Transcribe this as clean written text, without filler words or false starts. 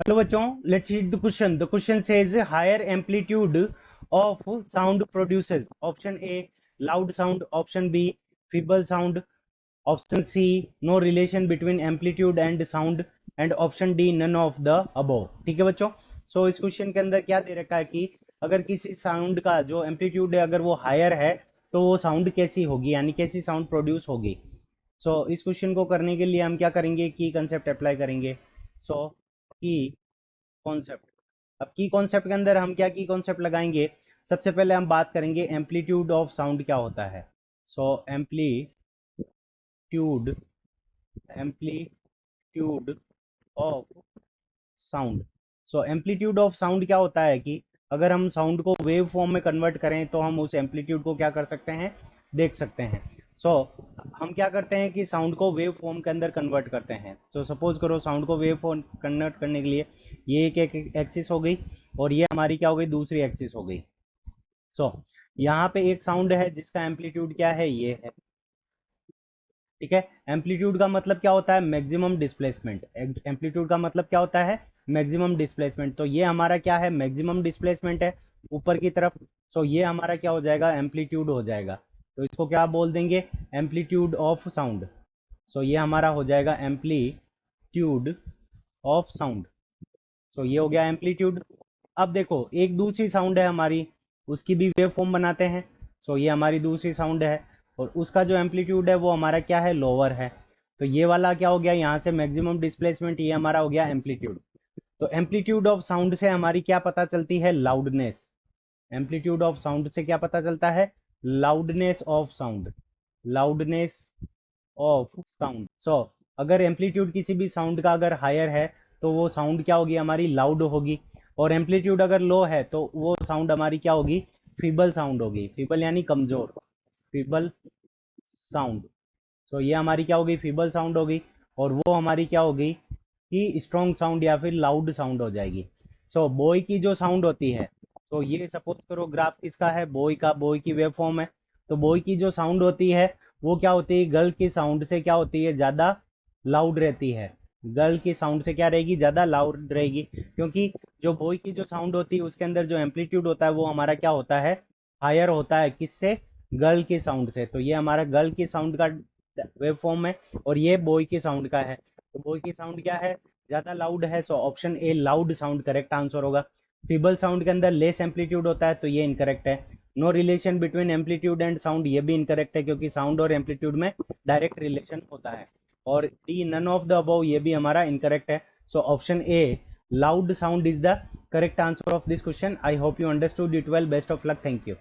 Hello बच्चों, let's read the question. The question says higher amplitude of sound produces. Option A loud sound, option B feeble sound, option C no relation between amplitude and sound, and option D none of the above. ठीक है बच्चों. सो इस question के अंदर क्या दे रखा है कि अगर किसी साउंड का जो एम्पलीट्यूड है अगर वो हायर है तो वो साउंड कैसी होगी, यानी कैसी साउंड प्रोड्यूस होगी. इस क्वेश्चन को करने के लिए हम क्या करेंगे, की कंसेप्ट अप्लाई करेंगे. की कॉन्सेप्ट. अब की कॉन्सेप्ट के अंदर हम क्या की कॉन्सेप्ट लगाएंगे. सबसे पहले हम बात करेंगे एम्पलीट्यूड ऑफ साउंड क्या होता है. Amplitude amplitude of sound. Amplitude of sound क्या होता है कि अगर हम साउंड को वेव फॉर्म में कन्वर्ट करें तो हम उस एम्पलीट्यूड को क्या कर सकते हैं, देख सकते हैं. सो हम क्या करते हैं कि साउंड को वेव फॉर्म के अंदर कन्वर्ट करते हैं. सपोज करो साउंड को वेव फॉर्म कन्वर्ट करने के लिए ये एक एक्सिस हो गई और ये हमारी क्या हो गई, दूसरी एक्सिस हो गई. यहाँ पे एक साउंड है जिसका एम्पलीट्यूड क्या है, ये है. ठीक है. एम्पलीट्यूड का मतलब क्या होता है, मैक्सिमम डिस्प्लेसमेंट. एम्पलीट्यूड का मतलब क्या होता है, मैक्सिमम डिस्प्लेसमेंट. तो ये हमारा क्या है, मैक्सिमम डिस्प्लेसमेंट है ऊपर की तरफ. ये हमारा क्या हो जाएगा, एम्पलीट्यूड हो जाएगा. तो इसको क्या बोल देंगे, एम्पलीट्यूड ऑफ साउंड. ये हमारा हो जाएगा एम्पलीट्यूड ऑफ साउंड. ये हो गया एम्पलीट्यूड. अब देखो एक दूसरी साउंड है हमारी, उसकी भी वेव फॉर्म बनाते हैं. ये हमारी दूसरी साउंड है और उसका जो एम्पलीट्यूड है वो हमारा क्या है, लोअर है. तो ये वाला क्या हो गया, यहाँ से मैक्सिमम डिस्प्लेसमेंट, ये हमारा हो गया एम्पलीट्यूड. तो एम्पलीट्यूड ऑफ साउंड से हमारी क्या पता चलती है, लाउडनेस. एम्पलीट्यूड ऑफ साउंड से क्या पता चलता है, loudness of sound. Loudness of sound. अगर एम्पलीट्यूड किसी भी साउंड का अगर हायर है तो वो साउंड क्या होगी, हमारी लाउड होगी. और एम्पलीट्यूड अगर लो है तो वो साउंड हमारी क्या होगी, फीबल साउंड होगी. फीबल यानी कमजोर, फीबल साउंड. ये हमारी क्या होगी, फीबल साउंड होगी. और वो हमारी क्या होगी कि स्ट्रॉन्ग साउंड या फिर लाउड साउंड हो जाएगी. बॉय की जो साउंड होती है, ये सपोज करो ग्राफ किसका है, बॉय का. बॉय की वेव फॉर्म है. तो बॉय की जो साउंड होती है वो क्या होती है, गर्ल की साउंड से क्या होती है, ज़्यादा लाउड रहती है. गर्ल की साउंड से क्या रहेगी, ज़्यादा लाउड रहेगी. क्योंकि जो बॉय की जो साउंड होती है उसके अंदर जो एम्पलीट्यूड होता है वो हमारा क्या होता है, हायर होता है. किससे, गर्ल की साउंड से. ये हमारा गर्ल की साउंड का वेव फॉर्म है और ये बॉय की साउंड का है. तो बॉय की साउंड क्या है, ज़्यादा लाउड है. Option A loud sound correct answer होगा. फीबल साउंड के अंदर लेस एम्पलीट्यूड होता है तो ये इनकरेक्ट है. No relation between amplitude and sound, ये भी इनकरेक्ट है क्योंकि साउंड और एम्पलीट्यूड में डायरेक्ट रिलेशन होता है. और D none of the above, ये भी हमारा इनकरेक्ट है. Option A loud sound is the correct answer of this question. I hope you understood it well. Best of luck. Thank you.